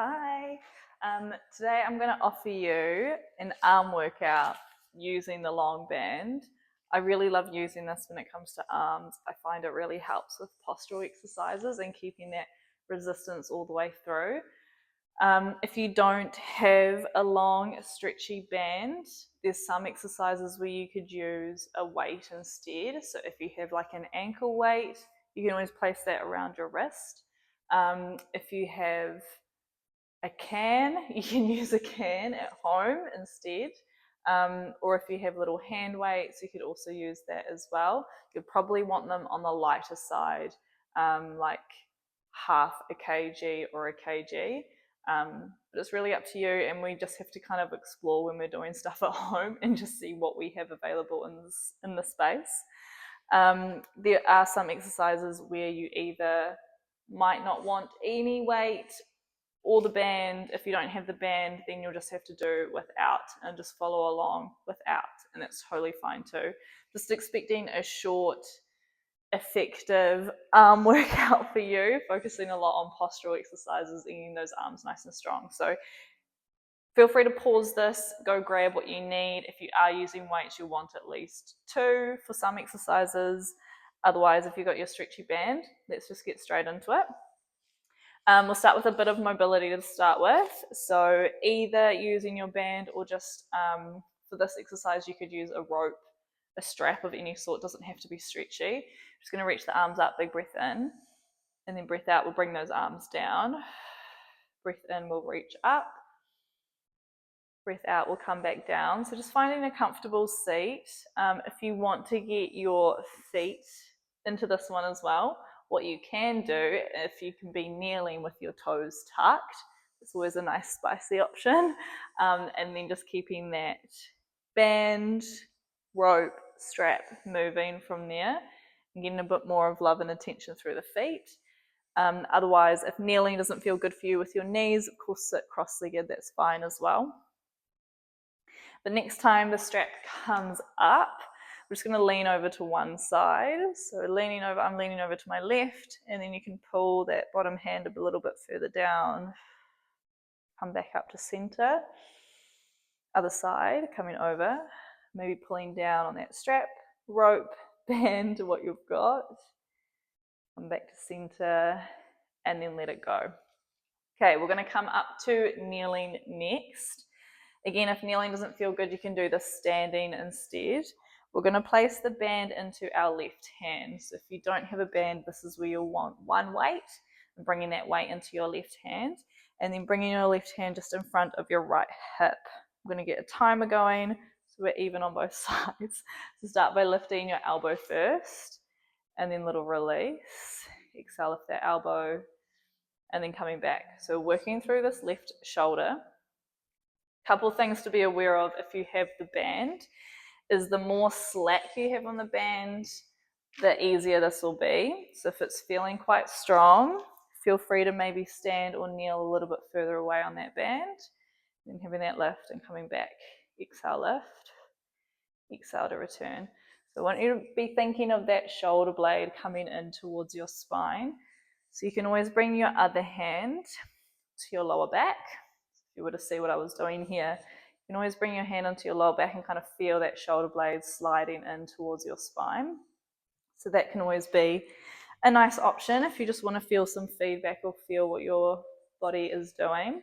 Hi. Today I'm going to offer you an arm workout using the long band. I really love using this when it comes to arms. I find it really helps with postural exercises and keeping that resistance all the way through. If you don't have a long stretchy band, there's some exercises where you could use a weight instead. So if you have like an ankle weight, you can always place that around your wrist. If you have a can, you can use a can at home instead. Or if you have little hand weights, you could also use that as well. You'd probably want them on the lighter side, like half a kg or a kg. But it's really up to you, and we just have to kind of explore when we're doing stuff at home and just see what we have available in the space. There are some exercises where you either might not want any weight or the band. If you don't have the band, then you'll just have to do without and just follow along without, and that's totally fine too. Just expecting a short, effective arm workout for you, focusing a lot on postural exercises and getting those arms nice and strong. So feel free to pause this, go grab what you need. If you are using weights, you'll want at least 2 for some exercises. Otherwise, if you've got your stretchy band, let's just get straight into it. We'll start with a bit of mobility to start with. So either using your band or just for this exercise, you could use a rope, a strap of any sort. It doesn't have to be stretchy. Just going to reach the arms up, big breath in, and then breath out. We'll bring those arms down. Breath in, we'll reach up. Breath out, we'll come back down. So just finding a comfortable seat. If you want to get your feet into this one as well, what you can do, if you can be kneeling with your toes tucked, it's always a nice spicy option. And then just keeping that band, rope, strap moving from there and getting a bit more of love and attention through the feet. Otherwise, if kneeling doesn't feel good for you with your knees, of course sit cross-legged, that's fine as well. The next time the strap comes up, we're just going to lean over to one side. So I'm leaning over to my left, and then you can pull that bottom hand a little bit further down. Come back up to center. Other side, coming over, maybe pulling down on that strap, rope, band, what you've got. Come back to center, and then let it go. Okay, we're going to come up to kneeling next. Again, if kneeling doesn't feel good, you can do this standing instead. We're going to place the band into our left hand. So if you don't have a band, this is where you'll want one weight and bringing that weight into your left hand, and then bringing your left hand just in front of your right hip. I'm going to get a timer going so we're even on both sides. So start by lifting your elbow first, and then little release. Exhale, lift that elbow, and then coming back. So working through this left shoulder. Couple things to be aware of if you have the band is the more slack you have on the band, the easier this will be. So if it's feeling quite strong, feel free to maybe stand or kneel a little bit further away on that band. Then having that lift and coming back. Exhale, lift. Exhale to return. So I want you to be thinking of that shoulder blade coming in towards your spine. So you can always bring your other hand to your lower back. If you were to see what I was doing here, you can always bring your hand onto your lower back and kind of feel that shoulder blade sliding in towards your spine. So that can always be a nice option if you just want to feel some feedback or feel what your body is doing.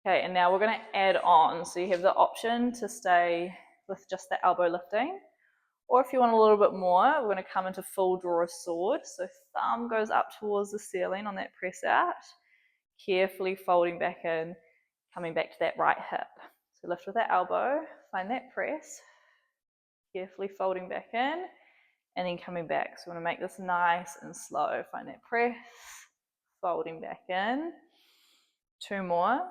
Okay, and now we're going to add on. So you have the option to stay with just the elbow lifting, or if you want a little bit more, we're going to come into full draw a sword. So thumb goes up towards the ceiling on that press out, carefully folding back in, coming back to that right hip. So lift with that elbow, find that press, carefully folding back in, and then coming back. So we want to make this nice and slow. Find that press, folding back in. 2 more.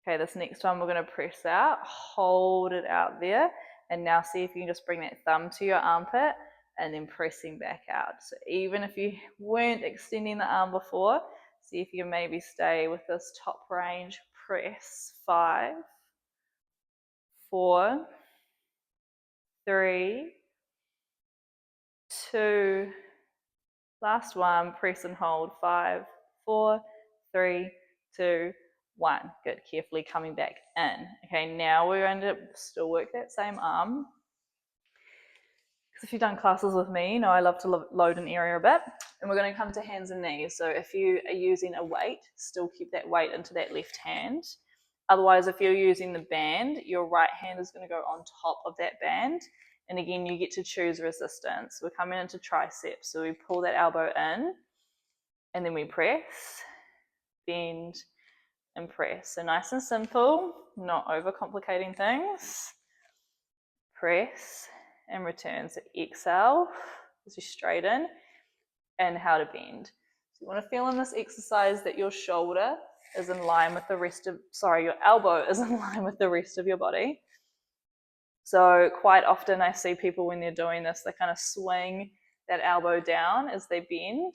Okay, this next one we're going to press out, hold it out there, and now see if you can just bring that thumb to your armpit and then pressing back out. So even if you weren't extending the arm before, see if you can maybe stay with this top range press. 5, 4, 3, 2, Last one, press and hold. 5, 4, 3, 2, 1. Good. Carefully coming back in. Okay, now we're going to still work that same arm. Because if you've done classes with me, you know I love to load an area a bit. And we're going to come to hands and knees. So if you are using a weight, still keep that weight into that left hand. Otherwise, if you're using the band, your right hand is going to go on top of that band. And again, you get to choose resistance. We're coming into triceps. So we pull that elbow in, and then we press, bend, and press. So nice and simple, not overcomplicating things. Press and return. So exhale as you straighten, and how to bend. So you want to feel in this exercise that your shoulder is in line with the rest of, your elbow is in line with the rest of your body. So quite often I see people when they're doing this, they kind of swing that elbow down as they bend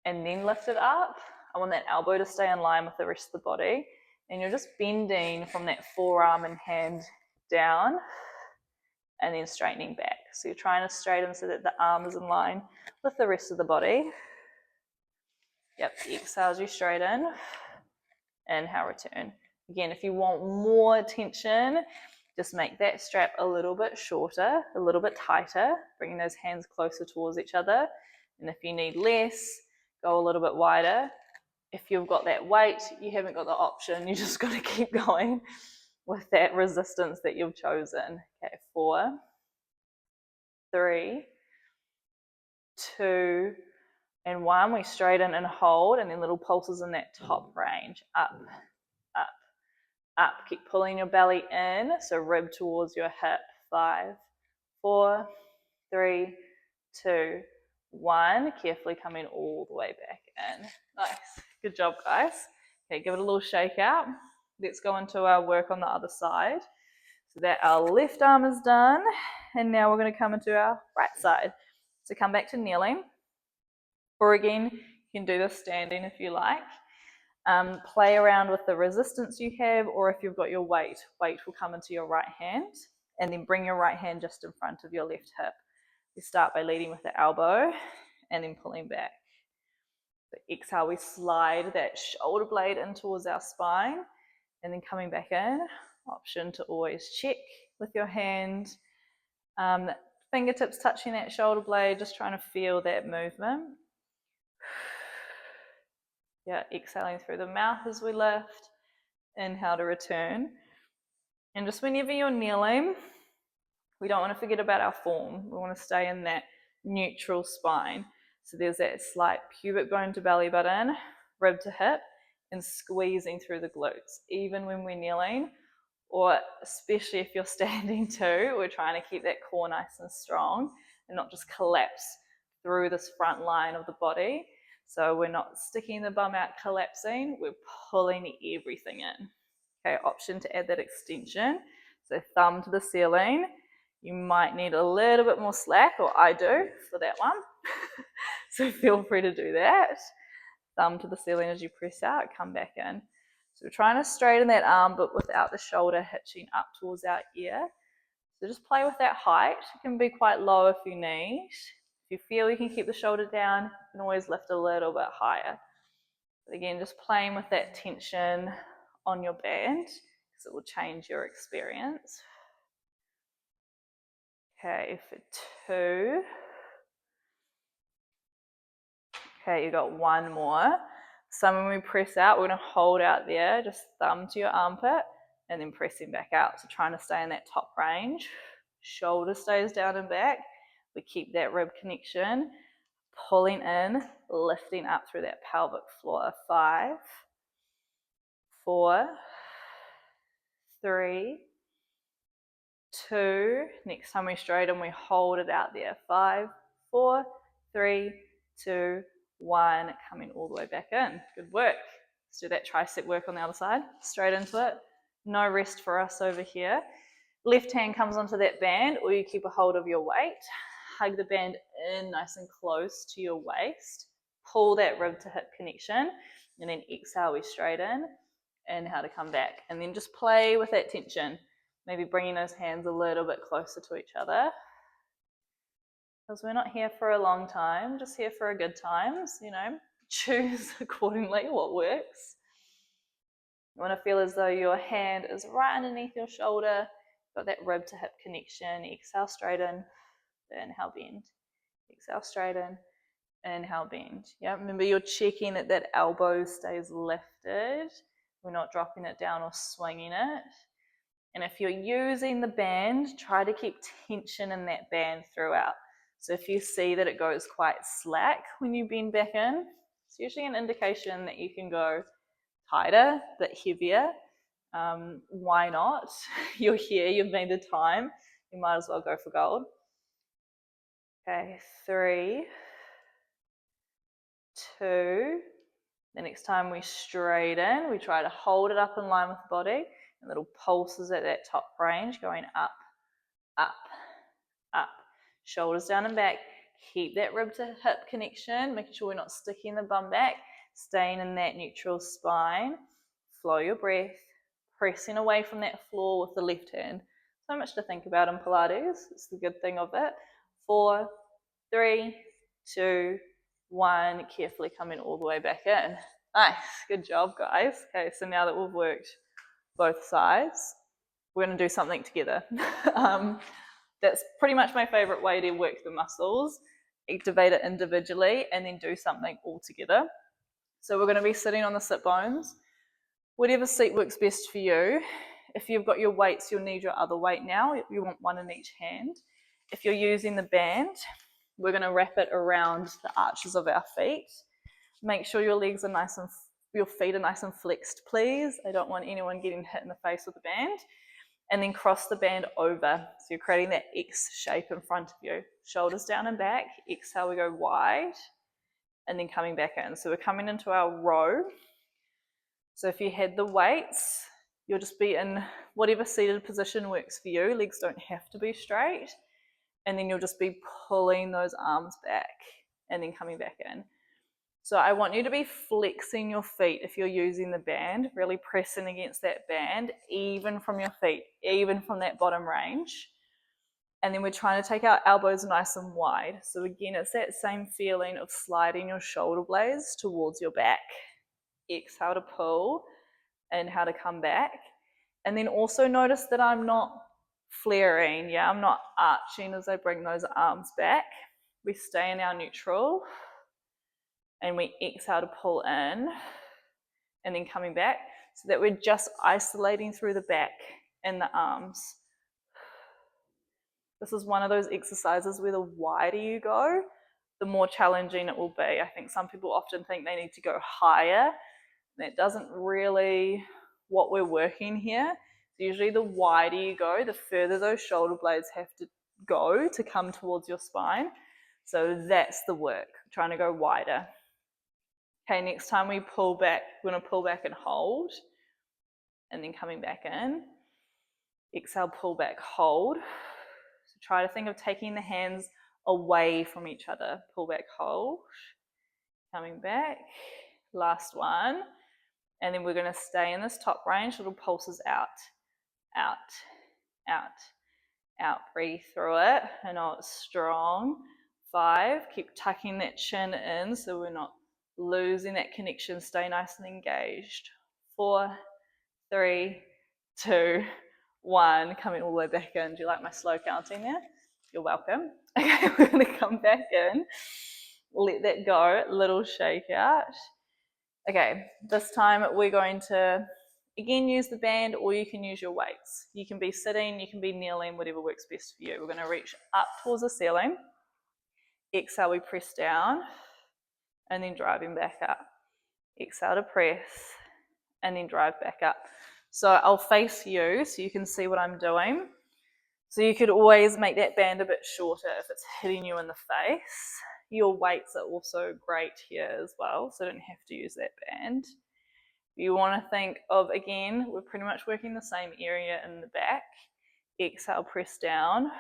and then lift it up. I want that elbow to stay in line with the rest of the body. And you're just bending from that forearm and hand down and then straightening back. So you're trying to straighten so that the arm is in line with the rest of the body. Yep, exhale as you straighten. Inhale, return. Again, if you want more tension, just make that strap a little bit shorter, a little bit tighter, bringing those hands closer towards each other. And if you need less, go a little bit wider. If you've got that weight, you haven't got the option. You just got to keep going with that resistance that you've chosen. Okay, 4, 3, 2, and 1. We straighten and hold, and then little pulses in that top range. Up, up, up. Keep pulling your belly in, so rib towards your hip. 5, 4, 3, 2, 1. Carefully coming all the way back in. Nice. Good job, guys. Okay, give it a little shake out. Let's go into our work on the other side. So that our left arm is done, and now we're going to come into our right side. So come back to kneeling, or again, you can do this standing if you like. Play around with the resistance you have, or if you've got your weight will come into your right hand, and then bring your right hand just in front of your left hip. We start by leading with the elbow and then pulling back. So exhale, we slide that shoulder blade in towards our spine, and then coming back in. Option to always check with your hand. Fingertips touching that shoulder blade, just trying to feel that movement. Yeah, exhaling through the mouth as we lift. Inhale to return. And just whenever you're kneeling, we don't want to forget about our form. We want to stay in that neutral spine. So there's that slight pubic bone to belly button, rib to hip, and squeezing through the glutes. Even when we're kneeling, or especially if you're standing too, we're trying to keep that core nice and strong and not just collapse through this front line of the body. So we're not sticking the bum out, collapsing, we're pulling everything in. Okay, option to add that extension. So thumb to the ceiling. You might need a little bit more slack, or I do for that one. So feel free to do that. Thumb to the ceiling as you press out, come back in. So we're trying to straighten that arm, but without the shoulder hitching up towards our ear. So just play with that height. It can be quite low if you need. If you feel you can keep the shoulder down, you can always lift a little bit higher. But again, just playing with that tension on your band, because it will change your experience. Okay, for 2. Okay, you got 1 more. So when we press out, we're going to hold out there, just thumb to your armpit, and then pressing back out. So trying to stay in that top range. Shoulder stays down and back. We keep that rib connection. Pulling in, lifting up through that pelvic floor. 5, 4, 3, 2. Next time we straighten, we hold it out there. 5, 4, 3, 2, 1. Coming all the way back in. Good work. Let's do that tricep work on the other side. Straight into it. No rest for us over here. Left hand comes onto that band, or you keep a hold of your weight. Hug the band in nice and close to your waist. Pull that rib to hip connection, and then exhale, we straighten. Inhale to come back, and then just play with that tension. Maybe bringing those hands a little bit closer to each other. because we're not here for a long time, just here for a good times, you know. Choose accordingly what works. You want to feel as though your hand is right underneath your shoulder, got that rib to hip connection. Exhale, straighten, inhale, bend. Exhale, straighten, inhale, bend. Yeah, remember you're checking that that elbow stays lifted. We're not dropping it down or swinging it. And if you're using the band, try to keep tension in that band throughout. So if you see that it goes quite slack when you bend back in, it's usually an indication that you can go tighter, a bit heavier. Why not? You're here, you've made the time. You might as well go for gold. Okay, 3, 2. The next time we straighten, we try to hold it up in line with the body. And little pulses at that top range going up, up, up. Shoulders down and back. Keep that rib to hip connection, making sure we're not sticking the bum back, staying in that neutral spine. Flow your breath, pressing away from that floor with the left hand. So much to think about in Pilates. It's the good thing of it. 4, 3, 2, 1. Carefully coming all the way back in. Nice, good job, guys. Okay, so now that we've worked both sides, we're going to do something together. That's pretty much my favorite way to work the muscles. Activate it individually and then do something all together. So we're going to be sitting on the sit bones. Whatever seat works best for you. If you've got your weights, you'll need your other weight now. You want one in each hand. If you're using the band, we're going to wrap it around the arches of our feet. Make sure your legs are nice and your feet are nice and flexed, please. I don't want anyone getting hit in the face with the band. And then cross the band over. So you're creating that X shape in front of you. Shoulders down and back. Exhale, we go wide. And then coming back in. So we're coming into our row. So if you had the weights, you'll just be in whatever seated position works for you. Legs don't have to be straight. And then you'll just be pulling those arms back and then coming back in. So I want you to be flexing your feet if you're using the band, really pressing against that band, even from your feet, even from that bottom range. And then we're trying to take our elbows nice and wide. So again, it's that same feeling of sliding your shoulder blades towards your back. Exhale to pull, inhale to come back. And then also notice that I'm not flaring, yeah, I'm not arching as I bring those arms back. We stay in our neutral. And we exhale to pull in and then coming back so that we're just isolating through the back and the arms. This is one of those exercises where the wider you go, the more challenging it will be. I think some people often think they need to go higher. That doesn't really what we're working here. Usually the wider you go, the further those shoulder blades have to go to come towards your spine. So that's the work, trying to go wider. Okay, next time we pull back, we're going to pull back and hold. And then coming back in. Exhale, pull back, hold. So try to think of taking the hands away from each other. Pull back, hold. Coming back. Last one. And then we're going to stay in this top range. Little pulses out, out, out, out. Breathe through it. I know it's strong. 5. Keep tucking that chin in so we're not losing that connection. Stay nice and engaged. 4, 3, 2, 1. Coming all the way back in. Do you like my slow counting there? You're welcome. Okay, we're going to come back in. Let that go. Little shake out. Okay, this time we're going to again use the band, or you can use your weights. You can be sitting, you can be kneeling, whatever works best for you. We're going to reach up towards the ceiling. Exhale, we press down and then driving back up. Exhale to press and then drive back up. So I'll face you so you can see what I'm doing. So you could always make that band a bit shorter if it's hitting you in the face. Your weights are also great here as well, so don't have to use that band. You want to think of, again, we're pretty much working the same area in the back. Exhale, press down,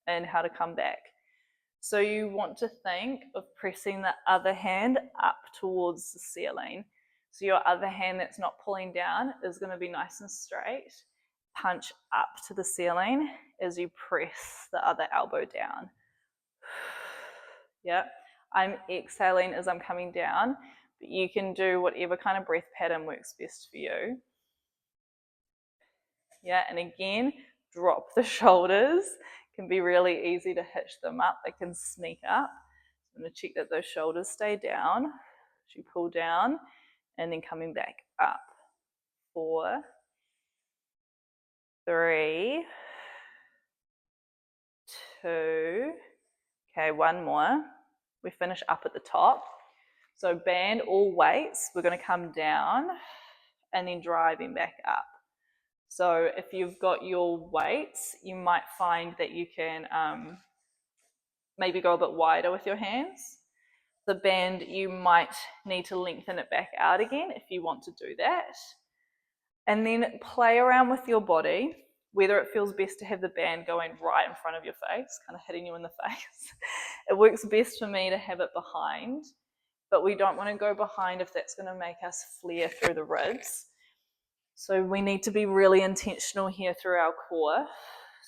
and how to come back. So you want to think of pressing the other hand up towards the ceiling. So your other hand that's not pulling down is going to be nice and straight. Punch up to the ceiling as you press the other elbow down. Yeah. I'm exhaling as I'm coming down, but you can do whatever kind of breath pattern works best for you. Yeah, and again, drop the shoulders. It can be really easy to hitch them up. They can sneak up. I'm going to check that those shoulders stay down. As you pull down and then coming back up. 4, 3, 2. Okay, one more. We finish up at the top. So band all weights. We're going to come down and then driving back up. So if you've got your weights, you might find that you can maybe go a bit wider with your hands. The band, you might need to lengthen it back out again if you want to do that. And then play around with your body, whether it feels best to have the band going right in front of your face, kind of hitting you in the face. It works best for me to have it behind, but we don't want to go behind if that's going to make us flare through the ribs. So we need to be really intentional here through our core.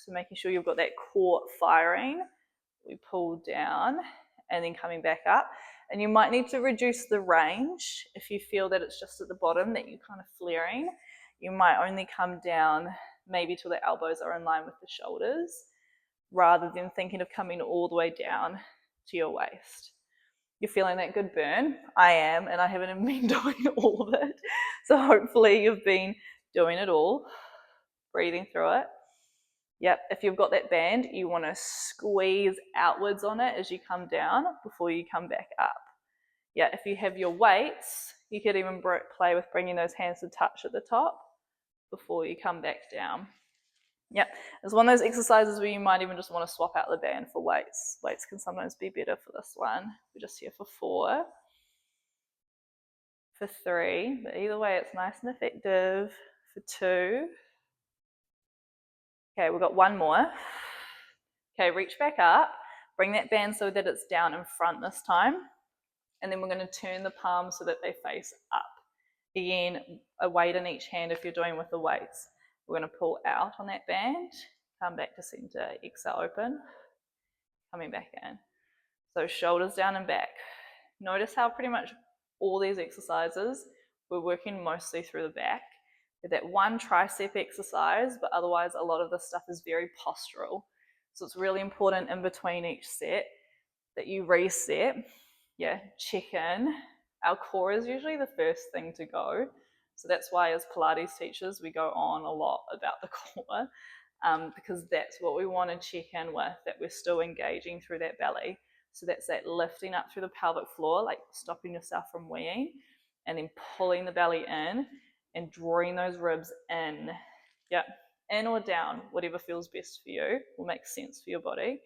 So making sure you've got that core firing. We pull down and then coming back up. And you might need to reduce the range if you feel that it's just at the bottom that you're kind of flaring. You might only come down maybe till the elbows are in line with the shoulders, rather than thinking of coming all the way down to your waist. You're feeling that good burn? I am, and I haven't even been doing all of it. So hopefully you've been doing it all, breathing through it. Yep, if you've got that band, you want to squeeze outwards on it as you come down before you come back up. Yeah, if you have your weights, you could even play with bringing those hands to touch at the top before you come back down. Yep, it's one of those exercises where you might even just want to swap out the band for weights. Weights can sometimes be better for this one. We're just here for 4, for 3, but either way it's nice and effective. For 2. Okay, we've got one more. Okay, reach back up, bring that band so that it's down in front this time, and then we're going to turn the palms so that they face up. Again, a weight in each hand if you're doing with the weights. We're going to pull out on that band, come back to center, exhale open, coming back in. So shoulders down and back. Notice how pretty much all these exercises, we're working mostly through the back. With that one tricep exercise, but otherwise a lot of this stuff is very postural. So it's really important in between each set that you reset. Yeah, check in. Our core is usually the first thing to go. So that's why as Pilates teachers, we go on a lot about the core, because that's what we want to check in with, that we're still engaging through that belly. So that's that lifting up through the pelvic floor, like stopping yourself from weeing, and then pulling the belly in and drawing those ribs in. Yeah, in or down, whatever feels best for you, will make sense for your body.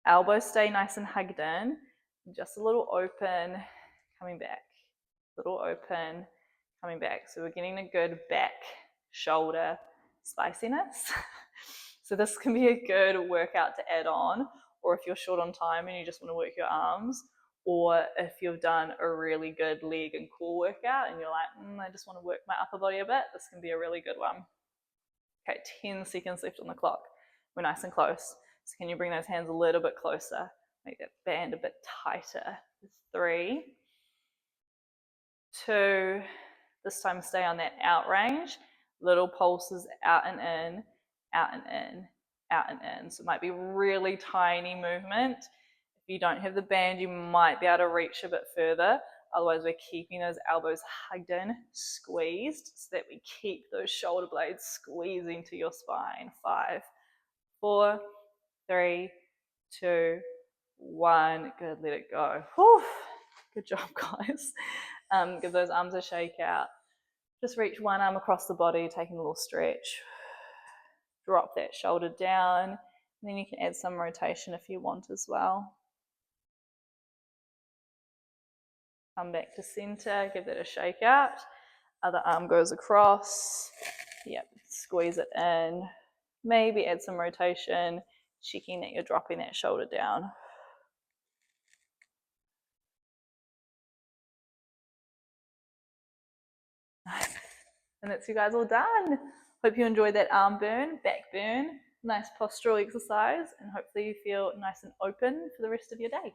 Elbows stay nice and hugged in, just a little open, coming back, little open, coming back. So we're getting a good back, shoulder spiciness. So this can be a good workout to add on, or if you're short on time and you just want to work your arms, or if you've done a really good leg and core workout and you're like, I just want to work my upper body a bit, this can be a really good one. Okay, 10 seconds left on the clock. We're nice and close. So can you bring those hands a little bit closer? Make that band a bit tighter. 3, 2, this time stay on that out range. Little pulses out and in, out and in, out and in. So it might be really tiny movement. If you don't have the band, you might be able to reach a bit further. Otherwise, we're keeping those elbows hugged in, squeezed, so that we keep those shoulder blades squeezing to your spine. 5, 4, 3, 2, 1. Good, let it go. Whew. Good job, guys. Give those arms a shake out. Just reach one arm across the body, taking a little stretch. Drop that shoulder down. And then you can add some rotation if you want as well. Come back to center, give that a shake out. Other arm goes across. Yep, squeeze it in. Maybe add some rotation, checking that you're dropping that shoulder down. Nice. And that's you guys all done. Hope you enjoyed that arm burn, back burn, nice postural exercise, and hopefully you feel nice and open for the rest of your day.